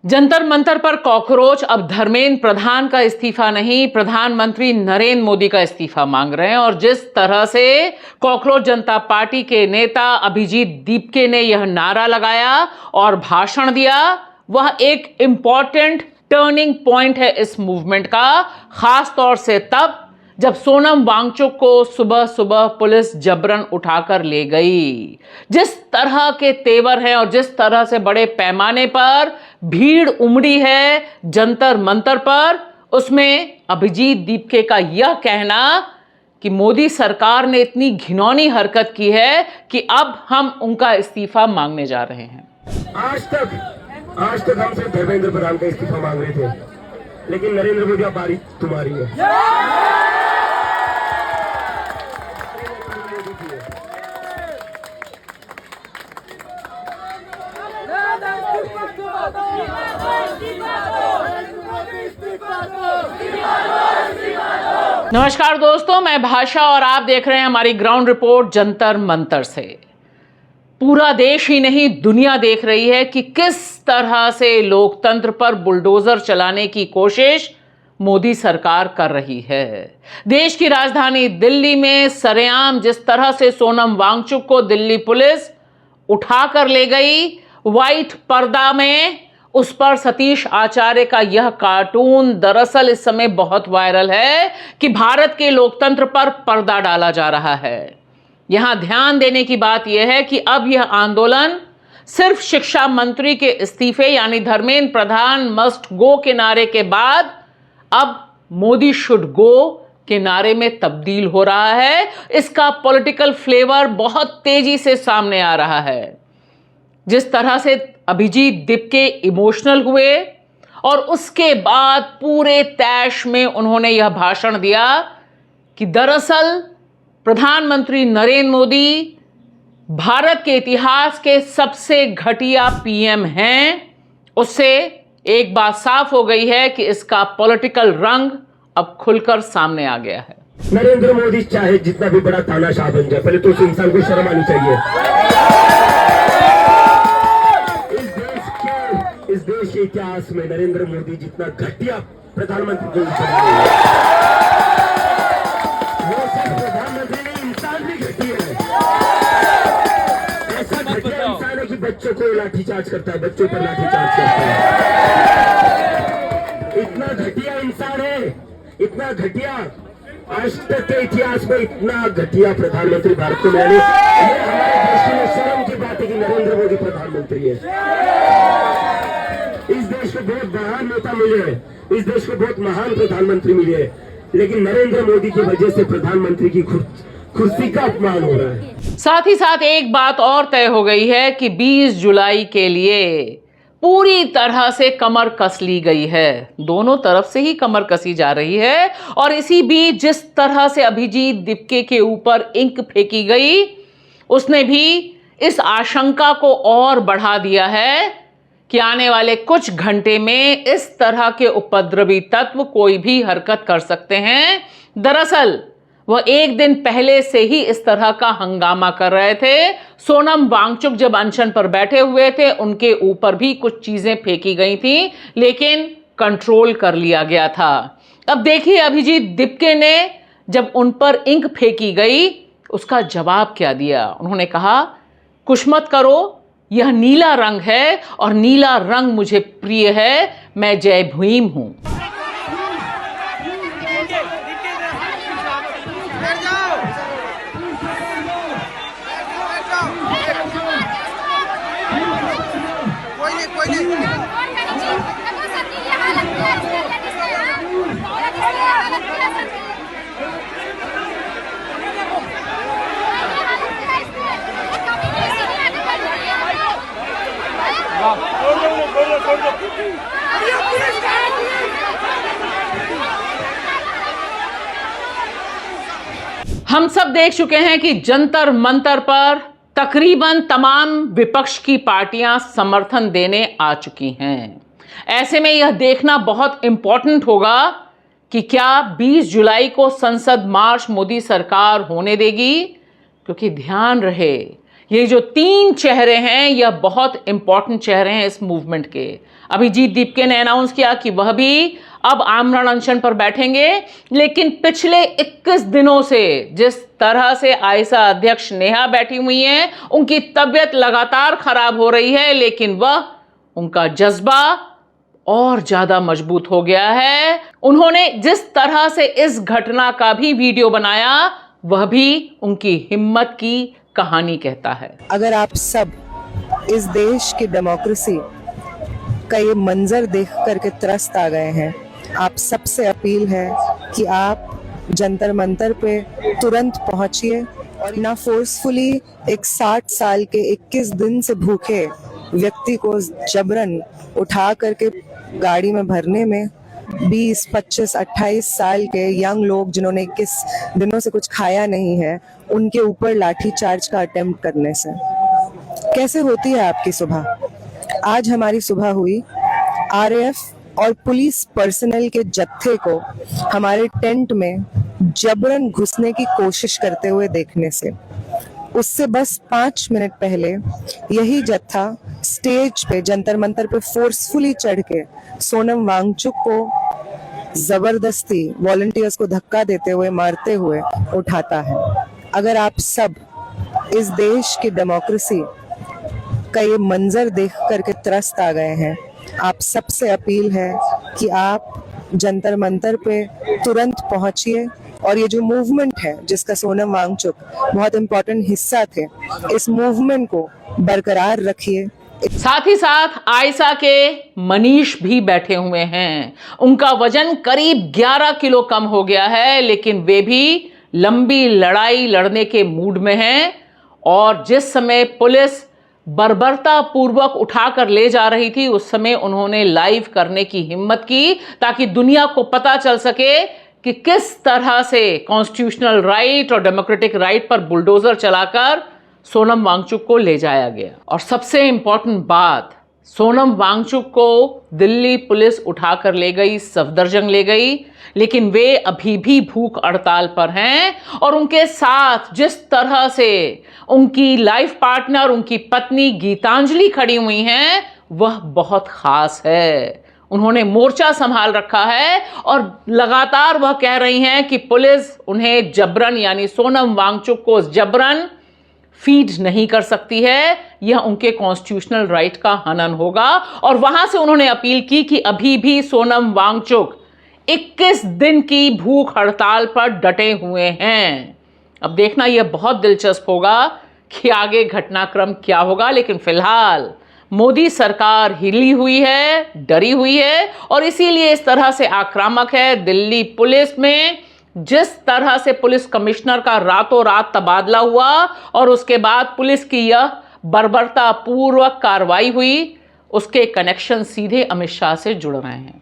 जंतर मंतर पर कॉकरोच अब धर्मेंद्र प्रधान का इस्तीफा नहीं, प्रधानमंत्री नरेंद्र मोदी का इस्तीफा मांग रहे हैं। और जिस तरह से कॉकरोच जनता पार्टी के नेता अभिजीत दीपके ने यह नारा लगाया और भाषण दिया, वह एक इंपॉर्टेंट टर्निंग पॉइंट है इस मूवमेंट का, खास तौर से तब जब सोनम वांगचुक को सुबह सुबह पुलिस जबरन उठाकर ले गई। जिस तरह के तेवर हैं और जिस तरह से बड़े पैमाने पर भीड़ उमड़ी है जंतर मंतर पर, उसमें अभिजीत दीपके का यह कहना कि मोदी सरकार ने इतनी घिनौनी हरकत की है कि अब हम उनका इस्तीफा मांगने जा रहे हैं। आज तक हम सिर्फ धर्मेंद्र प्रधान का इस्तीफा मांग रहे थे, लेकिन नरेंद्र मोदी अब बारी तुम्हारी है। नमस्कार दोस्तों, मैं भाषा और आप देख रहे हैं हमारी ग्राउंड रिपोर्ट जंतर मंतर से। पूरा देश ही नहीं, दुनिया देख रही है कि किस तरह से लोकतंत्र पर बुलडोजर चलाने की कोशिश मोदी सरकार कर रही है। देश की राजधानी दिल्ली में सरेआम जिस तरह से सोनम वांगचुक को दिल्ली पुलिस उठाकर ले गई, व्हाइट पर्दा में उस पर सतीश आचार्य का यह कार्टून दरअसल इस समय बहुत वायरल है कि भारत के लोकतंत्र पर पर्दा डाला जा रहा है। यहां ध्यान देने की बात यह है कि अब यह आंदोलन सिर्फ शिक्षा मंत्री के इस्तीफे यानी धर्मेंद्र प्रधान मस्ट गो के नारे के बाद अब मोदी शुड गो के नारे में तब्दील हो रहा है। इसका पॉलिटिकल फ्लेवर बहुत तेजी से सामने आ रहा है। जिस तरह से अभिजीत दीपके इमोशनल हुए और उसके बाद पूरे तैश में उन्होंने यह भाषण दिया कि दरअसल प्रधानमंत्री नरेंद्र मोदी भारत के इतिहास के सबसे घटिया पीएम हैं, उससे एक बात साफ हो गई है कि इसका पॉलिटिकल रंग अब खुलकर सामने आ गया है। नरेंद्र मोदी चाहे जितना भी बड़ा तानाशाह बन जाए, पहले तो उस इंसान को शर्म आनी चाहिए। इस देश के इतिहास में नरेंद्र मोदी जितना घटिया प्रधानमंत्री को वो सिर्फ प्रधानमंत्री नहीं, इंसान भी घटिया है। ऐसा घटिया इंसान है कि बच्चों को लाठीचार्ज करता है, बच्चों पर लाठीचार्ज करता है। इतना घटिया इंसान है, इतना घटिया, आज तक के इतिहास में इतना घटिया प्रधानमंत्री भारत को मिले। ये हमारे देश के लिए शर्म की बात है कि नरेंद्र मोदी प्रधानमंत्री है। इस देश को बहुत महान नेता मिले हैं, इस देश को बहुत महान प्रधानमंत्री मिले हैं, लेकिन नरेंद्र मोदी की वजह से प्रधानमंत्री की कुर्सी का अपमान हो रहा है। साथ ही साथ एक बात और तय हो गई है कि 20 जुलाई के लिए पूरी तरह से कमर कस ली गई है। दोनों तरफ से ही कमर कसी जा रही है। और इसी बीच जिस तरह से अभिजीत दीपके के ऊपर इंक फेंकी गई, उसने भी इस आशंका को और बढ़ा दिया है कि आने वाले कुछ घंटे में इस तरह के उपद्रवी तत्व कोई भी हरकत कर सकते हैं। दरअसल वह एक दिन पहले से ही इस तरह का हंगामा कर रहे थे। सोनम वांगचुक जब अनशन पर बैठे हुए थे, उनके ऊपर भी कुछ चीजें फेंकी गई थी, लेकिन कंट्रोल कर लिया गया था। अब देखिए अभिजीत दीपके ने जब उन पर इंक फेंकी गई, उसका जवाब क्या दिया। उन्होंने कहा, कुछ मत करो, यह नीला रंग है और नीला रंग मुझे प्रिय है, मैं जय भीम हूं। हम सब देख चुके हैं कि जंतर मंतर पर तकरीबन तमाम विपक्ष की पार्टियां समर्थन देने आ चुकी हैं। ऐसे में यह देखना बहुत इंपॉर्टेंट होगा कि क्या 20 जुलाई को संसद मार्च मोदी सरकार होने देगी, क्योंकि ध्यान रहे ये जो 3 चेहरे हैं यह बहुत इंपॉर्टेंट चेहरे हैं इस मूवमेंट के। अभिजीत दीपके ने अनाउंस किया कि वह भी अब आमरण अनशन पर बैठेंगे, लेकिन पिछले 21 दिनों से जिस तरह से आयशा अध्यक्ष नेहा बैठी हुई हैं, उनकी तबीयत लगातार खराब हो रही है, लेकिन वह उनका जज्बा और ज्यादा मजबूत हो गया है। उन्होंने जिस तरह से इस घटना का भी वीडियो बनाया, वह भी उनकी हिम्मत की कहानी कहता है। अगर आप सब इस देश की डेमोक्रेसी का ये मंजर देख करके त्रस्त आ गए हैं, आप सबसे अपील है कि आप जंतर मंतर पे तुरंत पहुंचिए और ना फोर्सफुली एक 60 साल के 21 दिन से भूखे व्यक्ति को जबरन उठा करके गाड़ी में भरने में 20, 25, 28 साल के यंग लोग जिन्होंने 21 दिनों से कुछ खाया नहीं है, उनके ऊपर लाठी चार्ज का अटेम्प्ट करने से कैसे होती है आपकी सुबह? आज हमारी सुबह हुई आरएएफ और पुलिस पर्सनल के जत्थे को हमारे टेंट में जबरन घुसने की कोशिश करते हुए देखने से। उससे बस 5 मिनट पहले यही जत्था स्टेज पे जंतर मंतर पे फोर्सफुली चढ़ के सोनम वांगचुक को जबरदस्ती वॉलंटियर्स को धक्का देते हुए, मारते हुए उठाता है। अगर आप सब इस देश की डेमोक्रेसी का ये मंजर देख करके त्रस्त आ गए हैं, आप सबसे अपील है कि आप जंतर मंतर पे तुरंत पहुंचिए और ये जो मूवमेंट है जिसका सोनम वांगचुक बहुत इंपॉर्टेंट हिस्सा थे, इस मूवमेंट को बरकरार रखिए। साथ ही साथ आयशा के मनीष भी बैठे हुए हैं। उनका वजन करीब 11 किलो कम हो गया है, लेकिन वे भी लंबी लड़ाई लड़ने के मूड में हैं। और जिस समय पुलिस बर्बरता पूर्वक उठाकर ले जा रही थी, उस समय उन्होंने लाइव करने की हिम्मत की ताकि दुनिया को पता चल सके कि किस तरह से कॉन्स्टिट्यूशनल राइट और डेमोक्रेटिक राइट पर बुलडोजर चलाकर सोनम वांगचुक को ले जाया गया। और सबसे इंपॉर्टेंट बात, सोनम वांगचुक को दिल्ली पुलिस उठाकर ले गई, सफदरजंग ले गई, लेकिन वे अभी भी भूख हड़ताल पर हैं। और उनके साथ जिस तरह से उनकी लाइफ पार्टनर, उनकी पत्नी गीतांजलि खड़ी हुई हैं, वह बहुत खास है। उन्होंने मोर्चा संभाल रखा है और लगातार वह कह रही हैं कि पुलिस उन्हें जबरन, यानी सोनम वांगचुक को जबरन फीड नहीं कर सकती है। यह उनके कॉन्स्टिट्यूशनल राइट का हनन होगा। और वहां से उन्होंने अपील की कि अभी भी सोनम वांगचुक 21 दिन की भूख हड़ताल पर डटे हुए हैं। अब देखना यह बहुत दिलचस्प होगा कि आगे घटनाक्रम क्या होगा, लेकिन फिलहाल मोदी सरकार हिली हुई है, डरी हुई है और इसीलिए इस तरह से आक्रामक है। दिल्ली पुलिस में जिस तरह से पुलिस कमिश्नर का रातों रात तबादला हुआ और उसके बाद पुलिस की यह बर्बरता पूर्वक कार्रवाई हुई, उसके कनेक्शन सीधे अमित शाह से जुड़ रहे हैं।